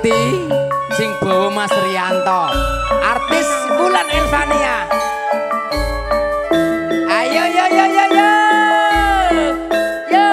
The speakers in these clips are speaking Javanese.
Ati sing bawa Mas Rianto, artis Wulan Elvania. Ayo yo yo yo yo. Yo.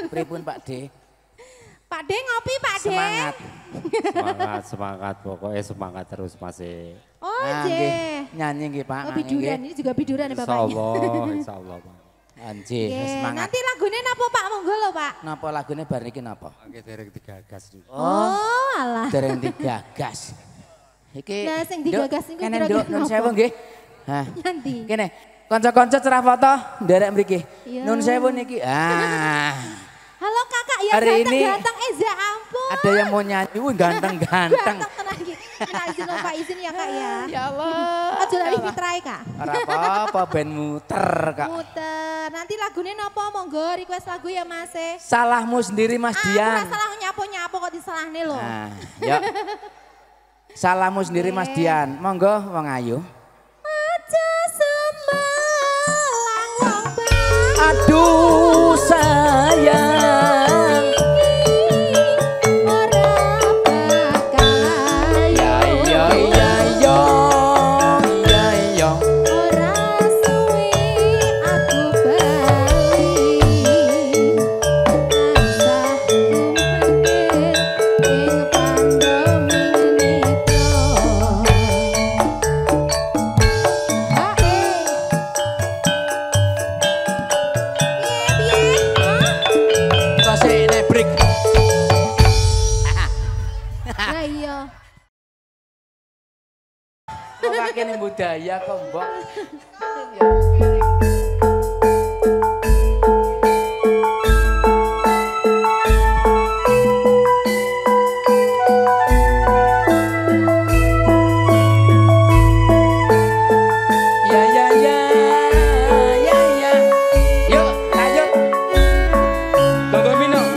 Pripun Pak D? Pak D ngopi Pak D. Semangat. Semangat, semangat. Pokoknya semangat terus masih. Oh nggih. Nyanyi nggih Pak. Oh biduran, ini juga biduran ya Bapak. Insya Allah Pak. Anjir, Nggih, semangat. nanti lagune napa Pak? Monggo lho Pak. Napa lagune bar niki napa? Oke, derek digagas dulu. Oh, alah. Dereng digagas. Iki. Lah, sing digagas niku kene kira-kira Nduk, nun napa? sewu nggih. Hah. Nanti. Kene, kanca-kanca cerah foto nderek mriki. Iya. Nun sewu niki. Halo kakak, ya Hari ini ganteng-ganteng Eza ampun. ada yang mau nyanyi, ganteng-ganteng. Ganteng tenang iki. Minta izin lho Pak, izin ya Kak ya. Ya Allah. Aja lali fitrahe Kak. Ora apa-apa ben muter, Kak. Muter. Nanti lagune napa monggo request lagu ya Mas. Salahmu sendiri Mas Aku Dian. ora salah nyapo-nyapo kok disalahne lho. Nah, yuk. Salahmu sendiri Mas Dian. Monggo wong ayu. Aja semelang wong bang. Aduh sayang. Ora bakal Ya iya iya iya. Ya iya. ora suwi aku bali. Tansah kumpulke ing pandemi niko. Hae. Piye piye? Kasih nebrik. Lah iya. Kok kakek budaya kok, Mbok. Ya ya ya ya ya. Yuk, lanjut. Tunggu minum.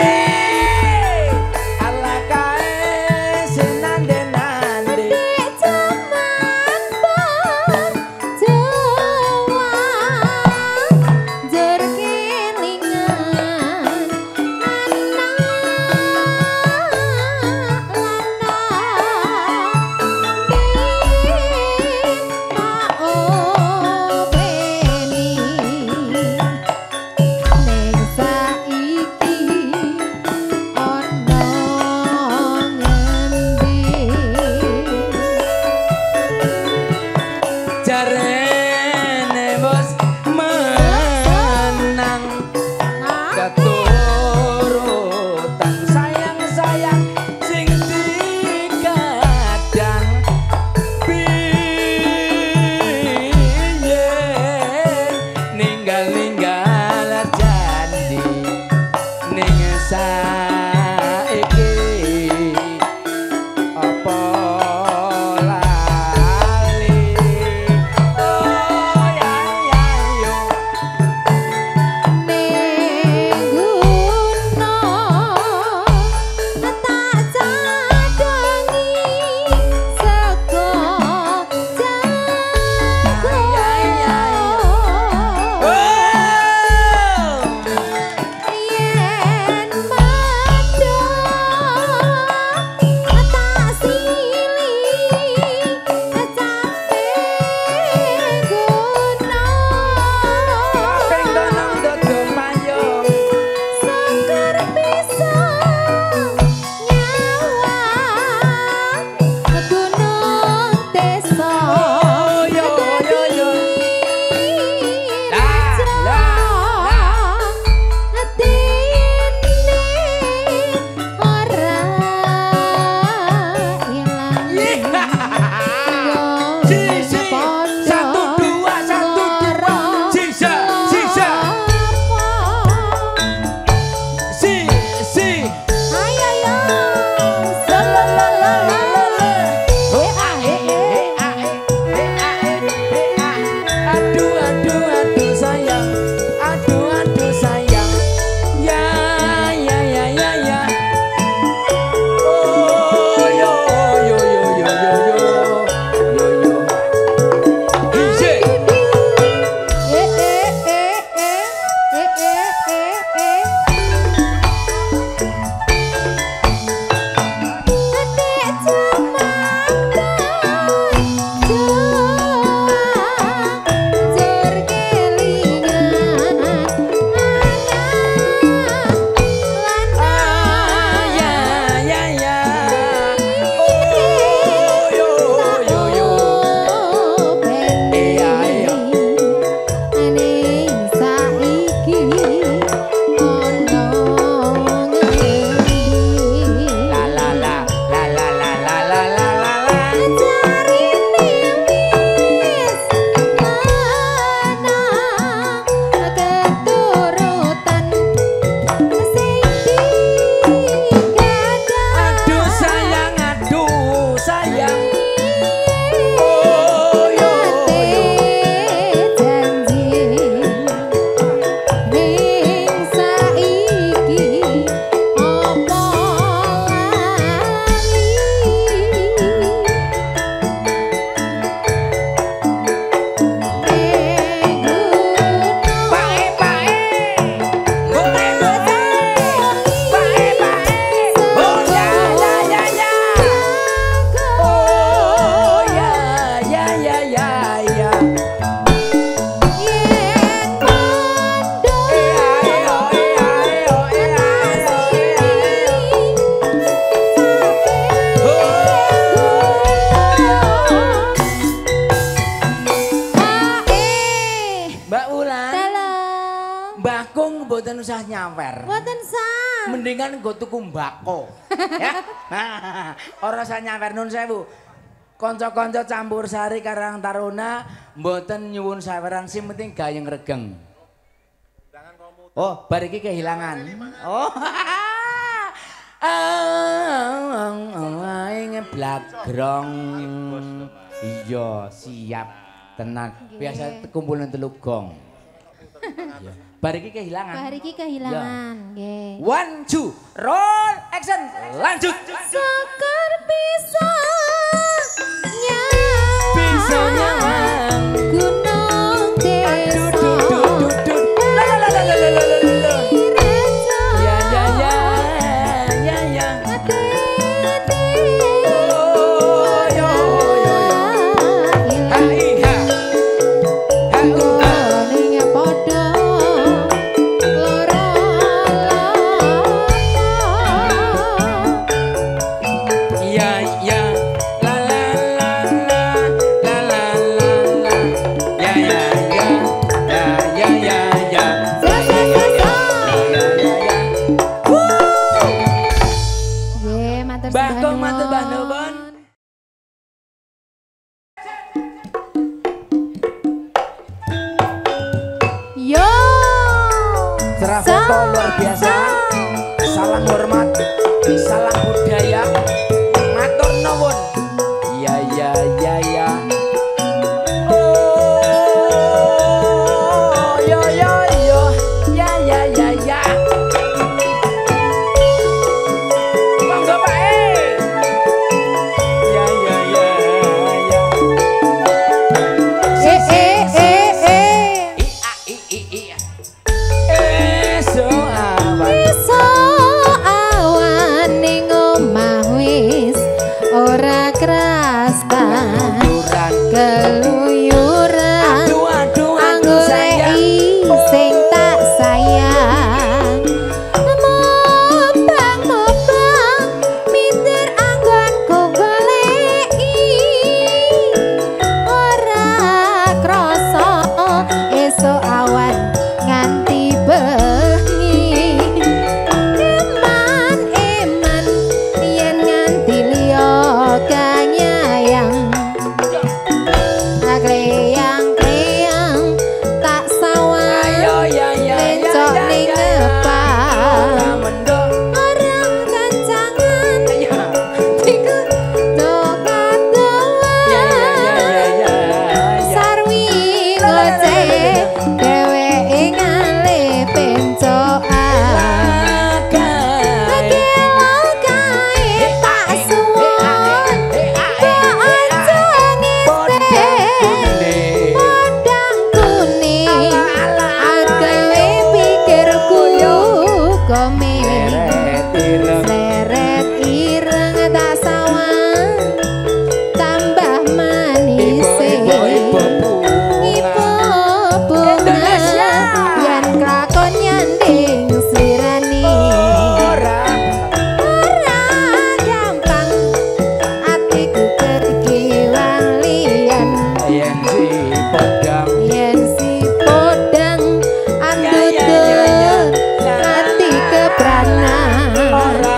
Yeay, ala kae sinandena Bagong mboten usah nyawer. Mboten sah. Mendingan nggo tuku mbako. Ya. Nah, ora usah nyawer nun sewu. Kanca-kanca campur sari Karang Taruna mboten nyuwun saweran sing penting gayeng regeng. Oh, bar iki kehilangan. Oh. Ing blagrong. Iya, siap tenan. Biasa kumpul nang Teluk Gong. Bar iki kehilangan. Bar iki kehilangan, nggih. 1 2 roll action. Lanjut. Sekar bisa nyawang gunung desa. Luar biasa, salam hormat, salam budaya, matur nuwun. Ya ya ya ya. Oh yo yo yo, ya ya ya ya. Monggo Pak Ya ya ya ya. Orang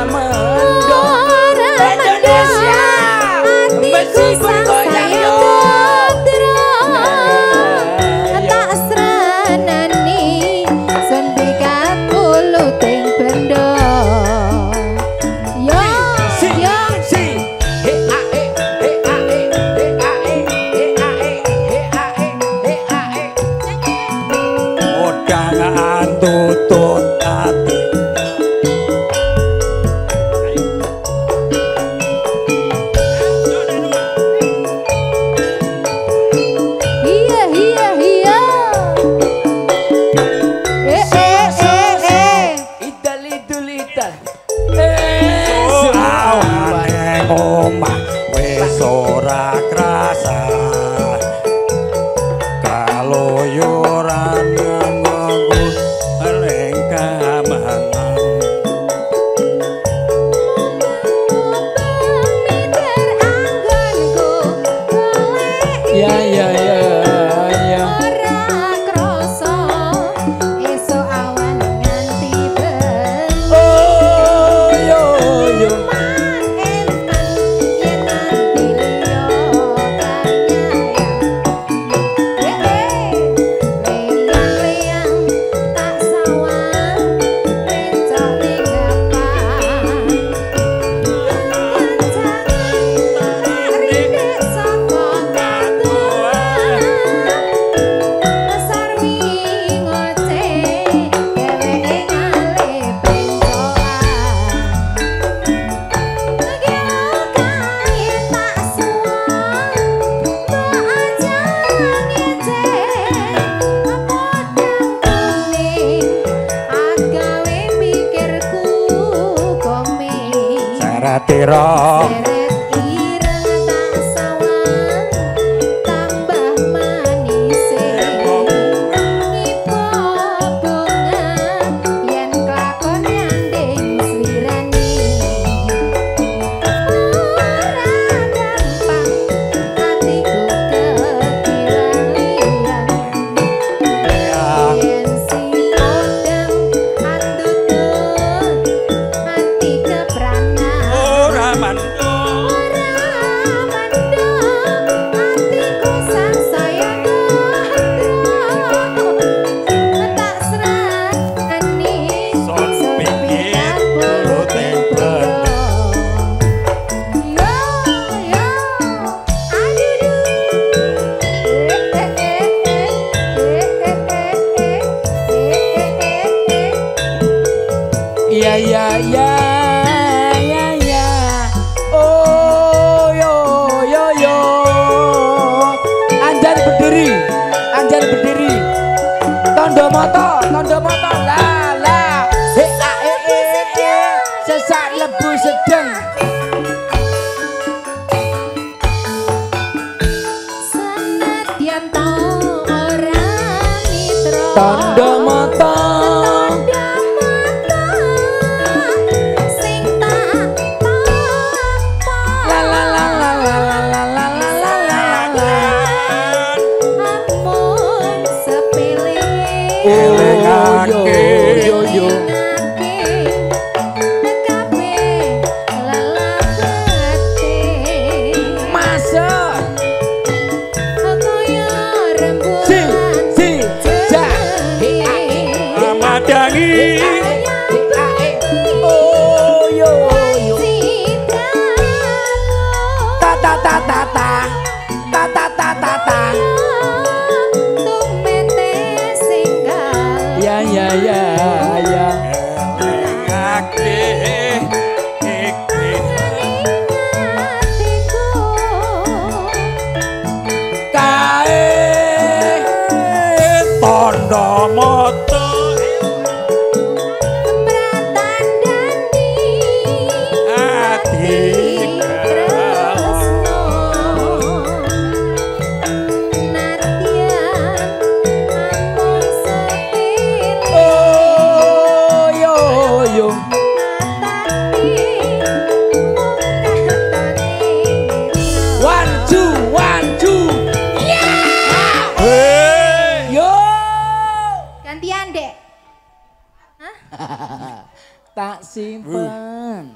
setira Tondo moto la sesak lebu sedeng senadyan to ora mitra tondo moto sing tak la la la la la la la la la ampun sepele yo yo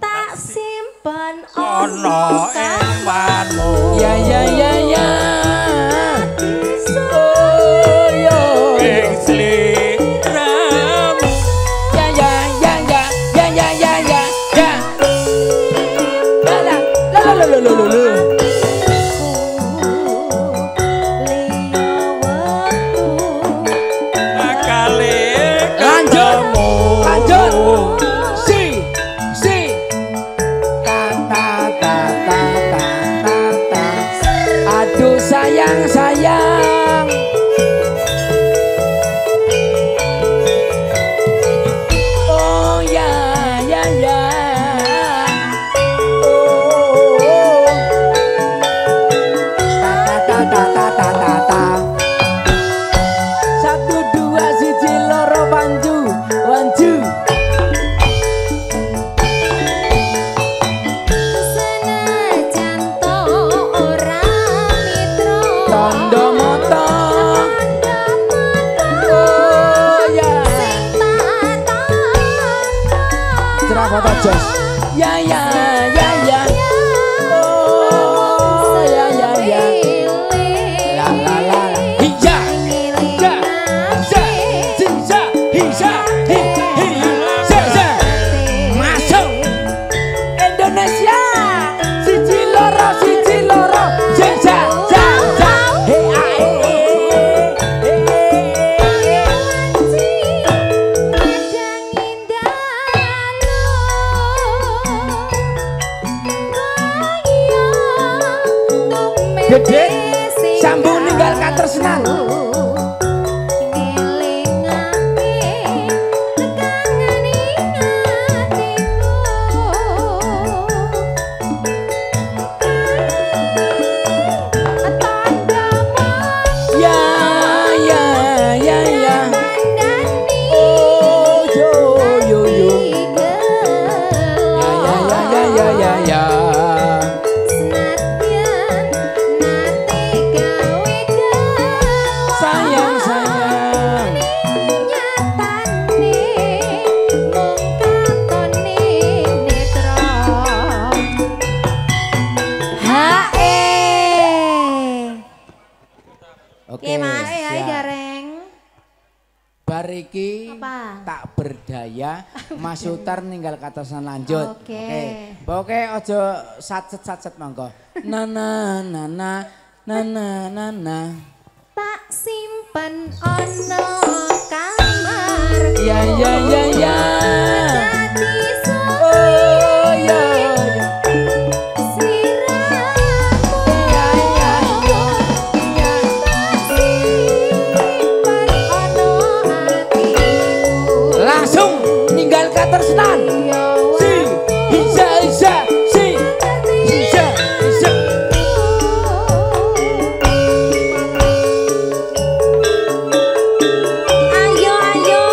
tak simpen ono emanmu ya sayang oh ya oh ta 1 2 1 loro panju wanju tondo moto oh ya cerah foto jos ya oh ya la la la hija masuk Indonesia siji loro jejak Gede sambung ninggal katresnan Apa? tak berdaya, Mas Sutar ninggal katasan lanjut. Oke. Oke, ojo sacet-sacet monggo. Nana nana nana nana. Tak simpen ono kamar. Ya ya ya ya. Jati Oh ya ya. Siramu. Ya ya ya. Ya. Tak simpen ono hatimu. Langsung ninggal katersenan. Ya Si Isa Isa si Isa Isa. Ayo ayo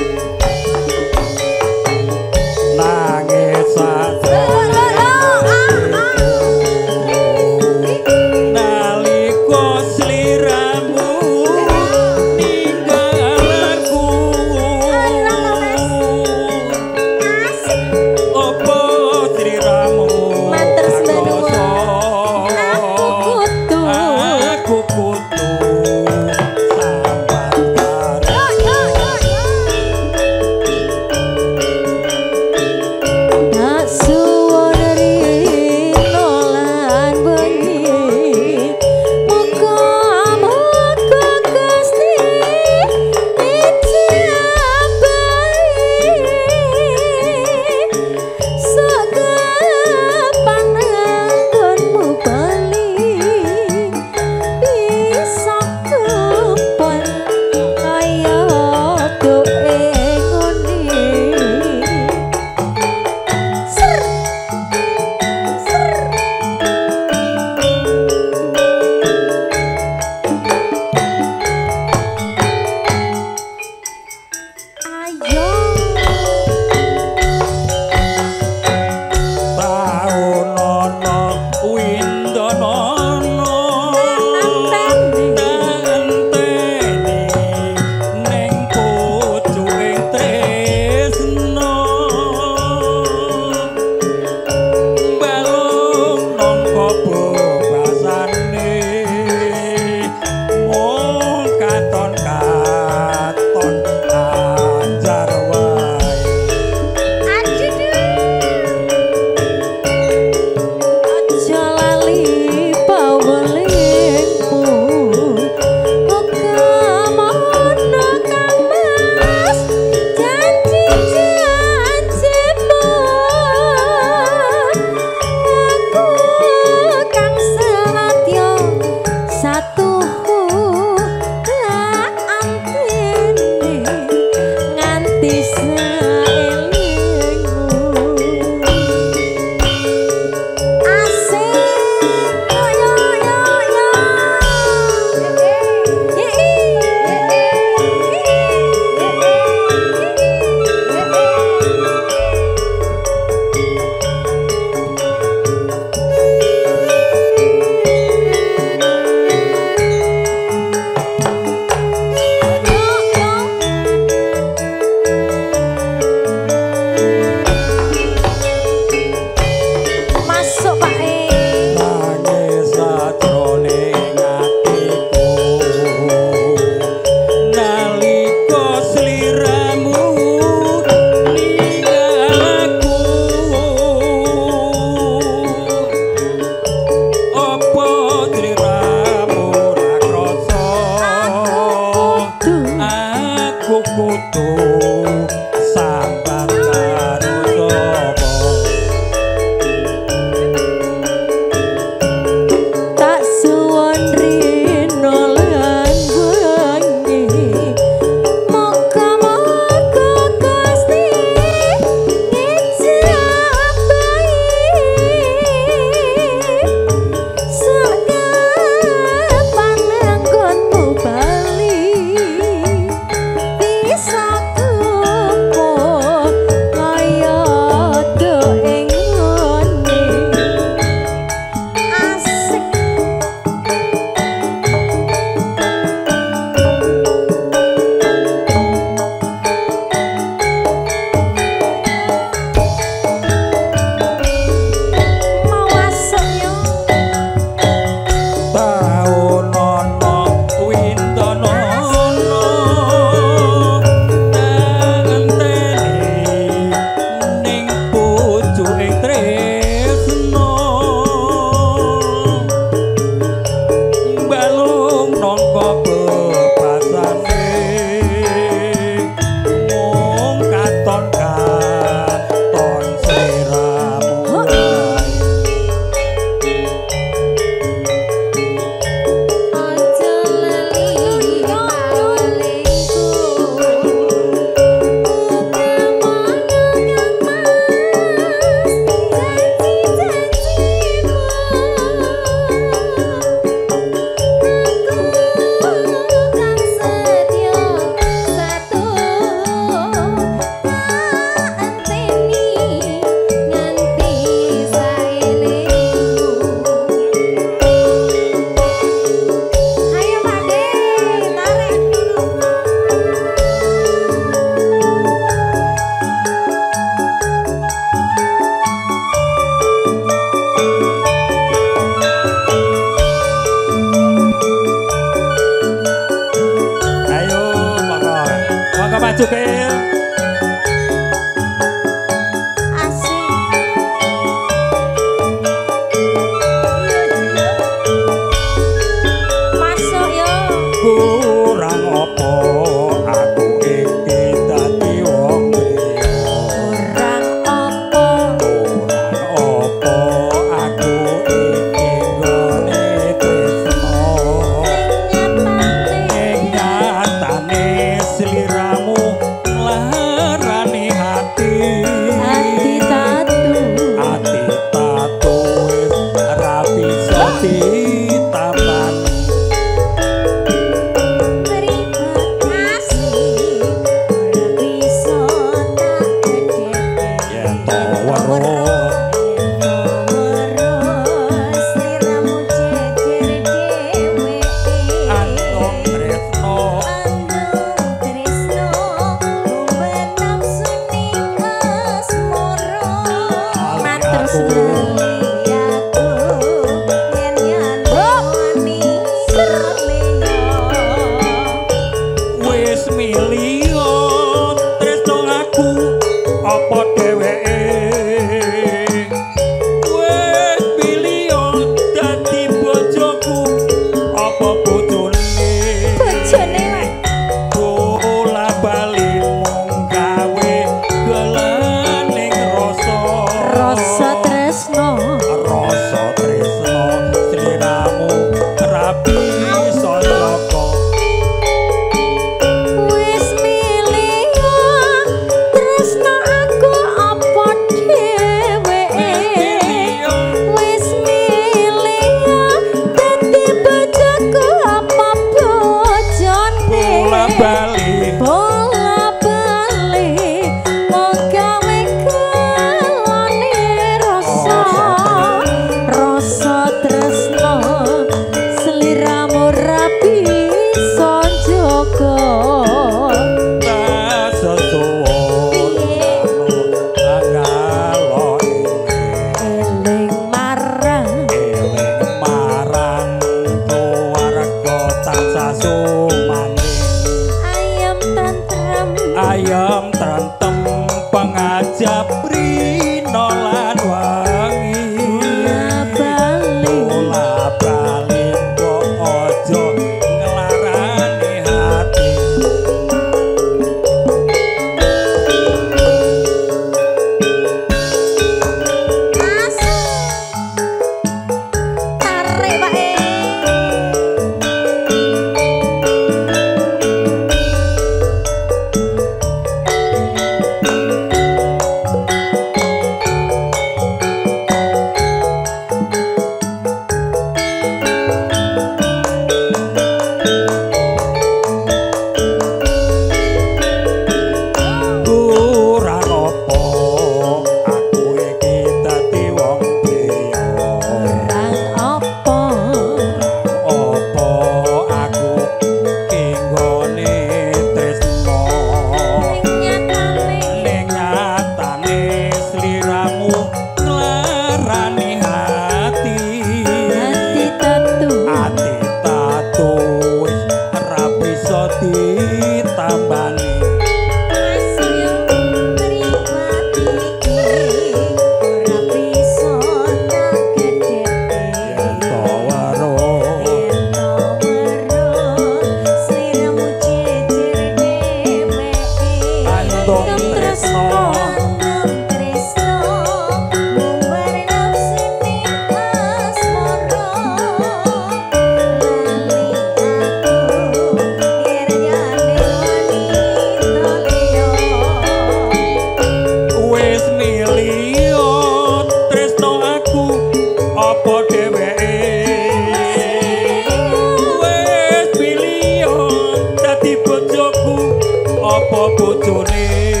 bojone